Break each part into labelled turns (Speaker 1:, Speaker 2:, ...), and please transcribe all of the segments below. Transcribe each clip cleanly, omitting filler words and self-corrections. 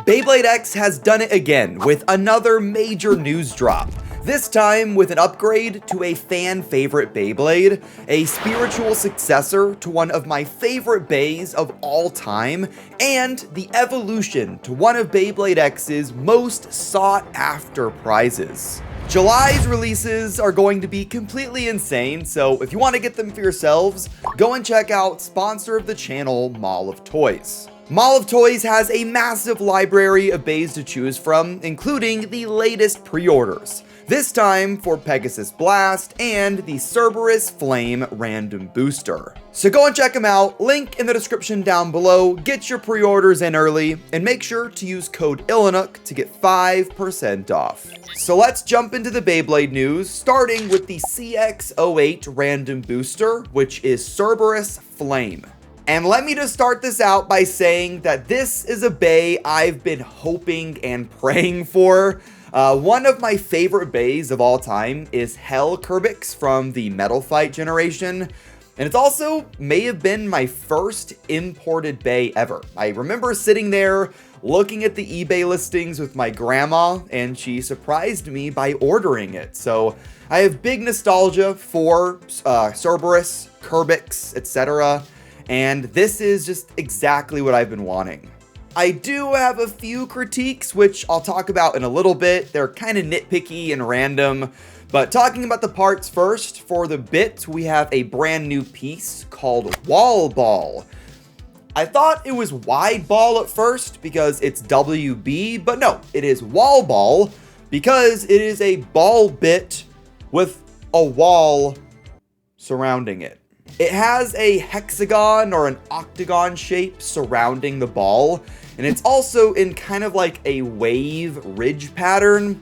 Speaker 1: Beyblade X has done it again with another major news drop. This time with an upgrade to a fan favorite Beyblade, a spiritual successor to one of my favorite bays of all time, and the evolution to one of Beyblade X's most sought after prizes. July's releases are going to be completely insane, so if you want to get them for yourselves, go and check out sponsor of the channel, Mall of Toys. Mall of Toys has a massive library of bays to choose from, including the latest pre-orders. This time for Pegasus Blast and the Cerberus Flame random booster. So go and check them out, link in the description down below, get your pre-orders in early, and make sure to use code ilinnuc to get 5% off. So let's jump into the Beyblade news, starting with the CX-08 random booster, which is Cerberus Flame. And let me just start this out by saying that this is a bay I've been hoping and praying for. One of my favorite bays of all time is Kerbecs from the Metal Fight generation. And it's also may have been my first imported bay ever. I remember sitting there looking at the eBay listings with my grandma, and she surprised me by ordering it. So I have big nostalgia for Cerberus, Kerbecs, etc. And this is just exactly what I've been wanting. I do have a few critiques, which I'll talk about in a little bit. They're kind of nitpicky and random. But talking about the parts first, for the bit, we have a brand new piece called Wall Ball. I thought it was Wide Ball at first because it's WB, but no, it is Wall Ball because it is a ball bit with a wall surrounding it. It has a hexagon or an octagon shape surrounding the ball, and it's also in kind of like a wave ridge pattern.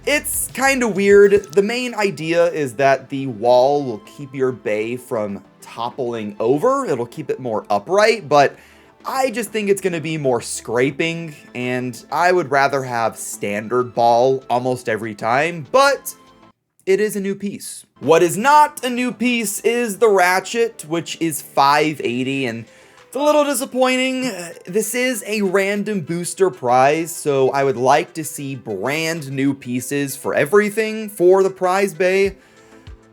Speaker 1: It's kind of weird. The main idea is that the wall will keep your bay from toppling over. It'll keep it more upright, but I just think it's going to be more scraping, and I would rather have standard ball almost every time, but it is a new piece. What is not a new piece is the ratchet, which is 580, and it's a little disappointing. This is a random booster prize, so I would like to see brand new pieces for everything for the prize bay.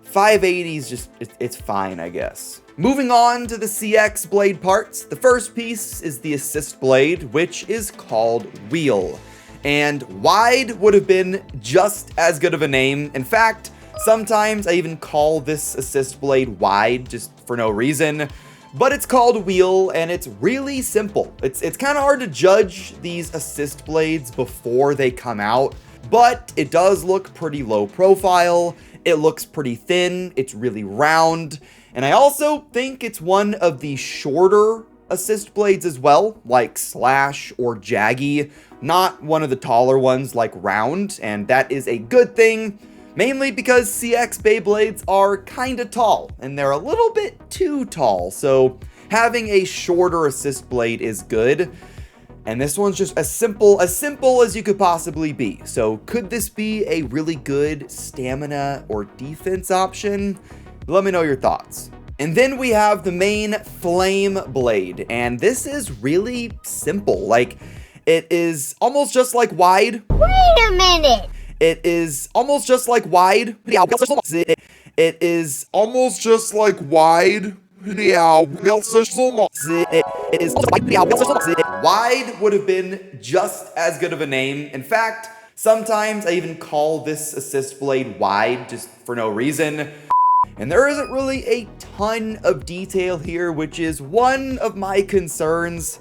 Speaker 1: 580 is just, it's fine, I guess. Moving on to the CX blade parts, the first piece is the assist blade, which is called Wheel. And Wide would have been just as good of a name. In fact, sometimes I even call this assist blade Wide just for no reason. But it's called Wheel, and it's really simple. It's kind of hard to judge these assist blades before they come out, but it does look pretty low profile. It looks pretty thin. It's really round. And I also think it's one of the shorter assist blades as well, like Slash or Jaggy, not one of the taller ones like Round, and that is a good thing, mainly because CX Beyblades are kinda tall, and they're a little bit too tall, so having a shorter assist blade is good, and this one's just as simple as you could possibly be. So could this be a really good stamina or defense option? Let me know your thoughts. And then we have the main Flame Blade, and this is really simple. Like, it is almost just like Wide.
Speaker 2: Wait a minute!
Speaker 1: It is almost just like Wide. It is almost just like Wide. Wide would have been just as good of a name. In fact, sometimes I even call this assist blade Wide just for no reason. And there isn't really a ton of detail here, which is one of my concerns.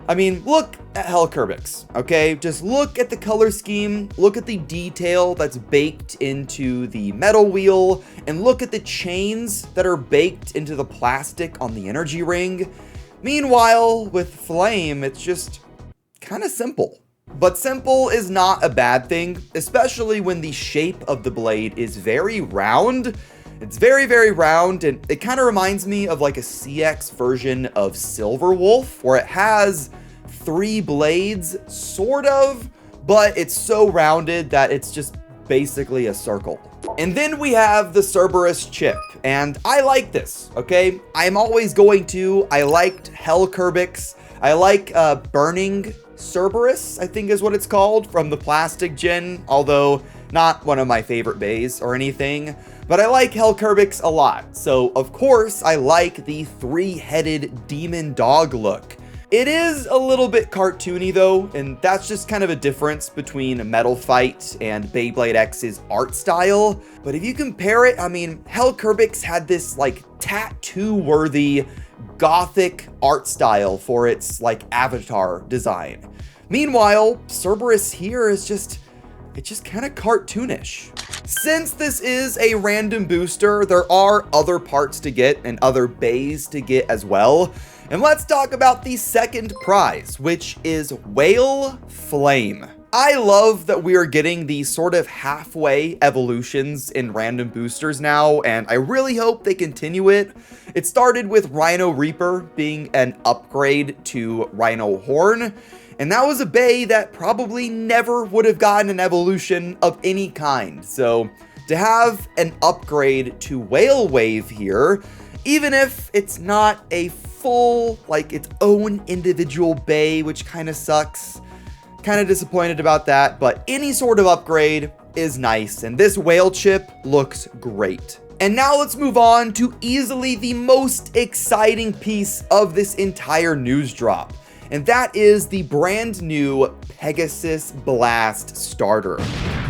Speaker 1: I mean, look at Kerbecs, okay? Just look at the color scheme, look at the detail that's baked into the metal wheel, and look at the chains that are baked into the plastic on the energy ring. Meanwhile, with Flame, it's just kind of simple. But simple is not a bad thing, especially when the shape of the blade is very round. It's very, very round, and it kind of reminds me of like a CX version of Silver Wolf, where it has 3 blades, sort of, but it's so rounded that it's just basically a circle. And then we have the Cerberus chip, and I like this, okay? I'm always going to. I liked Kerbecs. I like Burning Cerberus, I think is what it's called, from the plastic gen, although not one of my favorite bays or anything. But I like Kerbecs a lot, so of course I like the three-headed demon dog look. It is a little bit cartoony though, and that's just kind of a difference between Metal Fight and Beyblade X's art style. But if you compare it, I mean, Kerbecs had this like tattoo-worthy gothic art style for its like avatar design. Meanwhile, Cerberus here is just kind of cartoonish. Since this is a random booster, there are other parts to get and other bays to get as well. And let's talk about the second prize, which is Whale Flame. I love that we are getting these sort of halfway evolutions in random boosters now, and I really hope they continue it. It started with Rhino Reaper being an upgrade to Rhino Horn, and that was a bay that probably never would have gotten an evolution of any kind. So to have an upgrade to Whale Wave here, even if it's not a full, like its own individual bay, which kind of sucks, kind of disappointed about that, but any sort of upgrade is nice, and this whale chip looks great. And now let's move on to easily the most exciting piece of this entire news drop. And that is the brand new Pegasus Blast starter.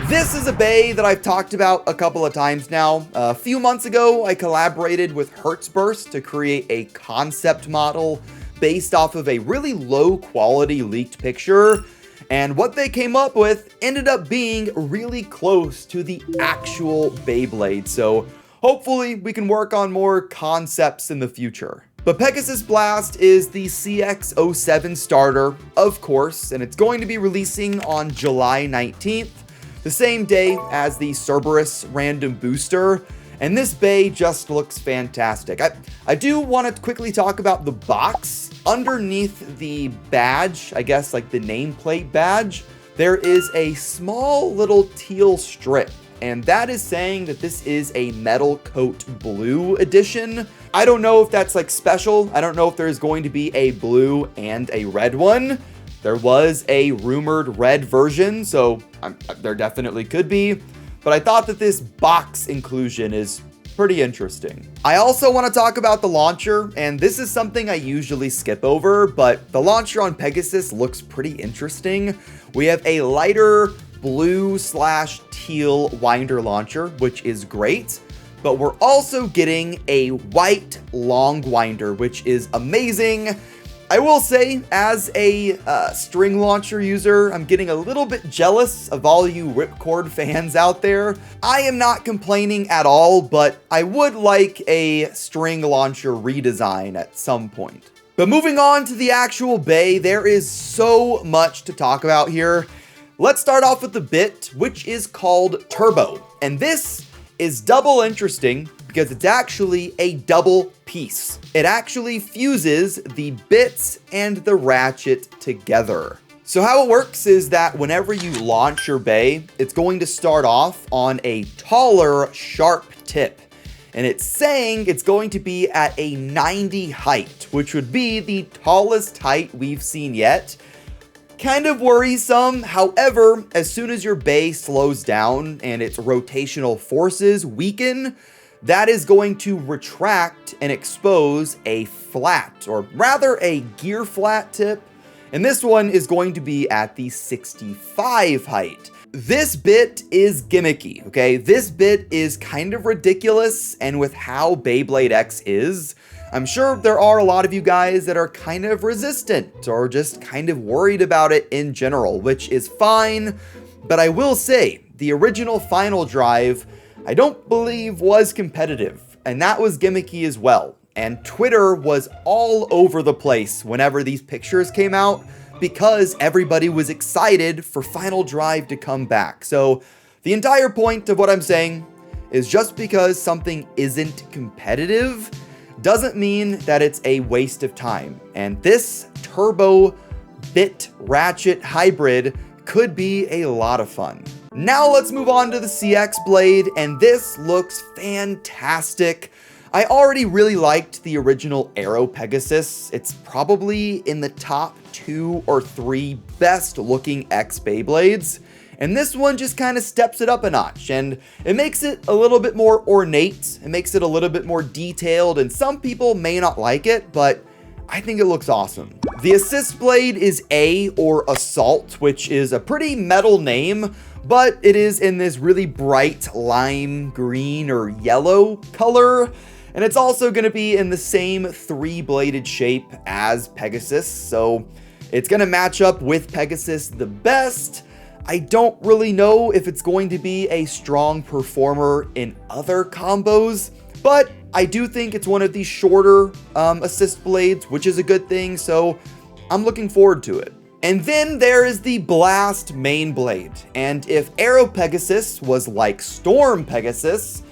Speaker 1: This is a bay that I've talked about a couple of times now. A few months ago, I collaborated with Hertzburst to create a concept model based off of a really low quality leaked picture. And what they came up with ended up being really close to the actual Beyblade. So hopefully we can work on more concepts in the future. But Pegasus Blast is the CX-07 starter, of course, and it's going to be releasing on July 19th, the same day as the Cerberus random booster, and this bay just looks fantastic. I do want to quickly talk about the box. Underneath the badge, I guess like the nameplate badge, there is a small little teal strip, and that is saying that this is a Metal Coat Blue edition. I don't know if that's like special. I don't know if there's going to be a blue and a red one. There was a rumored red version, so there definitely could be. But I thought that this box inclusion is pretty interesting. I also want to talk about the launcher, and this is something I usually skip over, but the launcher on Pegasus looks pretty interesting. We have a lighter blue/teal winder launcher, which is great. But we're also getting a white long winder, which is amazing. I will say, as a string launcher user, I'm getting a little bit jealous of all you Ripcord fans out there. I am not complaining at all, but I would like a string launcher redesign at some point. But moving on to the actual bay, there is so much to talk about here. Let's start off with the bit, which is called Turbo. And this is double interesting because it's actually a double piece. It actually fuses the bits and the ratchet together. So how it works is that whenever you launch your bay, it's going to start off on a taller, sharp tip. And it's saying it's going to be at a 90 height, which would be the tallest height we've seen yet. Kind of worrisome. However, as soon as your bay slows down and its rotational forces weaken, that is going to retract and expose a flat, or rather a gear flat tip. And this one is going to be at the 65 height. This bit is gimmicky, okay? This bit is kind of ridiculous, and with how Beyblade X is, I'm sure there are a lot of you guys that are kind of resistant or just kind of worried about it in general, which is fine. But I will say, the original Final Drive, I don't believe was competitive, and that was gimmicky as well. And Twitter was all over the place whenever these pictures came out because everybody was excited for Final Drive to come back. So the entire point of what I'm saying is just because something isn't competitive doesn't mean that it's a waste of time. And this turbo bit ratchet hybrid could be a lot of fun. Now let's move on to the CX Blade, and this looks fantastic. I already really liked the original Aero Pegasus. It's probably in the top 2 or 3 best looking X Beyblades, and this one just kind of steps it up a notch, and it makes it a little bit more ornate, it makes it a little bit more detailed, and some people may not like it, but I think it looks awesome. The assist blade is A, or Assault, which is a pretty metal name, but it is in this really bright lime green or yellow color, and it's also going to be in the same 3-bladed shape as Pegasus, so it's going to match up with Pegasus the best. I don't really know if it's going to be a strong performer in other combos, but I do think it's one of the shorter assist blades, which is a good thing, so I'm looking forward to it. And then there is the Blast main blade, and if Aero Pegasus was like Storm Pegasus,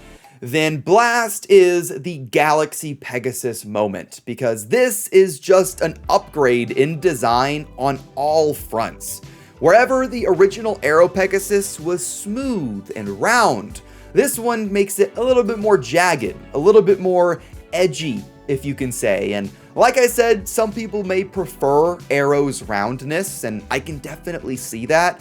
Speaker 1: then Blast is the Galaxy Pegasus moment, because this is just an upgrade in design on all fronts. Wherever the original Aero Pegasus was smooth and round, this one makes it a little bit more jagged, a little bit more edgy, if you can say. And like I said, some people may prefer Aero's roundness, and I can definitely see that.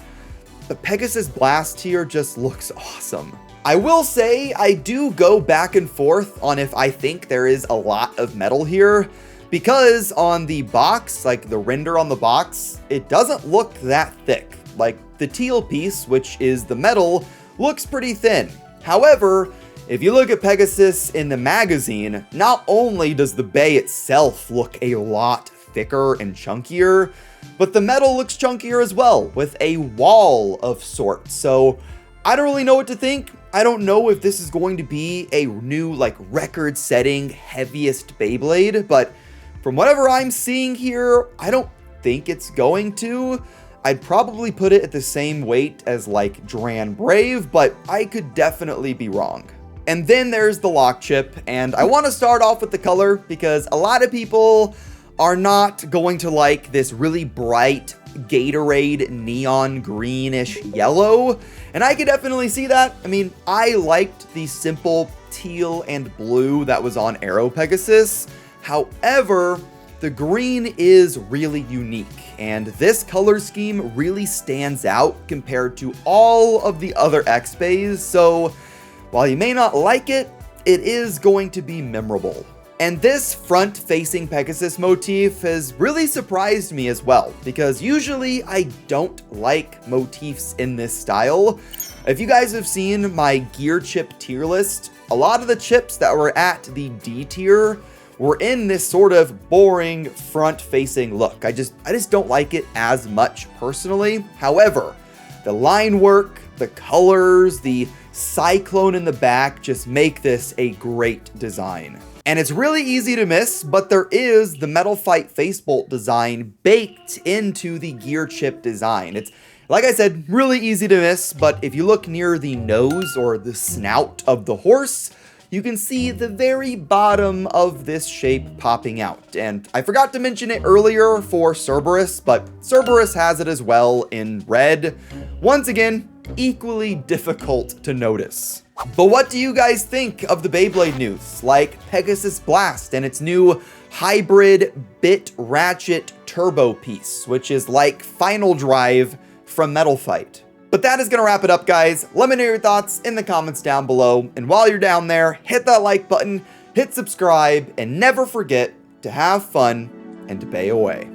Speaker 1: But Pegasus Blast here just looks awesome. I will say I do go back and forth on if I think there is a lot of metal here, because on the box, like the render on the box, it doesn't look that thick. Like the teal piece, which is the metal, looks pretty thin. However, if you look at Pegasus in the magazine, not only does the bay itself look a lot thicker and chunkier, but the metal looks chunkier as well, with a wall of sorts. So I don't really know what to think. I don't know if this is going to be a new, like, record-setting heaviest Beyblade, but from whatever I'm seeing here, I don't think it's going to. I'd probably put it at the same weight as like Dran Brave, but I could definitely be wrong. And then there's the lock chip, and I want to start off with the color because a lot of people are not going to like this really bright Gatorade neon greenish yellow, and I could definitely see that. I mean, I liked the simple teal and blue that was on Aero Pegasus. However, the green is really unique, and this color scheme really stands out compared to all of the other X-Bays, so while you may not like it, it is going to be memorable. And this front-facing Pegasus motif has really surprised me as well, because usually I don't like motifs in this style. If you guys have seen my gear chip tier list, a lot of the chips that were at the D tier were in this sort of boring front-facing look. I just don't like it as much personally. However, the line work, the colors, the cyclone in the back just make this a great design. And it's really easy to miss, but there is the Metal Fight Facebolt design baked into the gear chip design. It's, like I said, really easy to miss, but if you look near the nose or the snout of the horse, you can see the very bottom of this shape popping out. And I forgot to mention it earlier for Cerberus, but Cerberus has it as well in red. Once again, equally difficult to notice. But what do you guys think of the Beyblade news, like Pegasus Blast and its new hybrid bit ratchet turbo piece, which is like Final Drive from Metal Fight? But that is going to wrap it up, guys. Let me know your thoughts in the comments down below. And while you're down there, hit that like button, hit subscribe, and never forget to have fun and to bay away.